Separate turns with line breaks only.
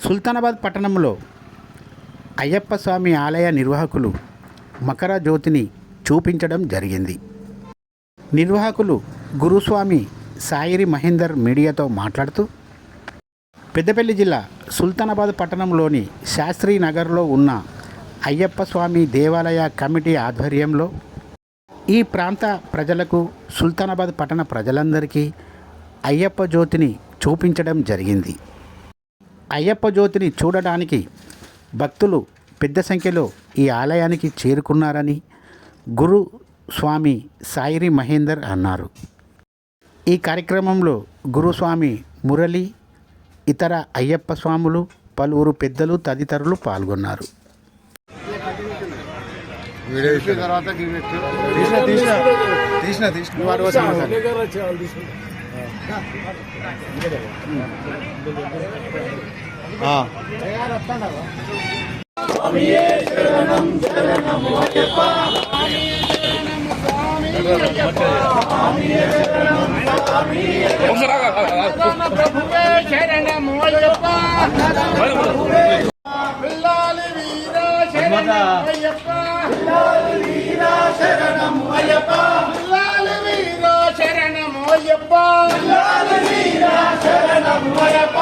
సుల్తానాబాద్ పట్టణంలో అయ్యప్ప స్వామి ఆలయ నిర్వాహకులు మకర జ్యోతిని చూపించడం జరిగింది. నిర్వాహకులు గురుస్వామి సాయిరి మహేందర్ మీడియాతో మాట్లాడుతూ, పెద్దపల్లి జిల్లా సుల్తానాబాద్ పట్టణంలోని శాస్త్రీ నగర్లో ఉన్న అయ్యప్ప స్వామి దేవాలయ కమిటీ ఆధ్వర్యంలో ఈ ప్రాంత ప్రజలకు, సుల్తానాబాద్ పట్టణ ప్రజలందరికీ అయ్యప్ప జ్యోతిని చూపించడం జరిగింది. అయ్యప్ప జ్యోతిని చూడడానికి భక్తులు పెద్ద సంఖ్యలో ఈ ఆలయానికి చేరుకున్నారని గురు స్వామి సాయిరి మహేందర్ అన్నారు. ఈ కార్యక్రమంలో గురుస్వామి మురళి, ఇతర అయ్యప్ప స్వాములు, పలువురు పెద్దలు తదితరులు పాల్గొన్నారు.
శరణము అయ్యప్ప.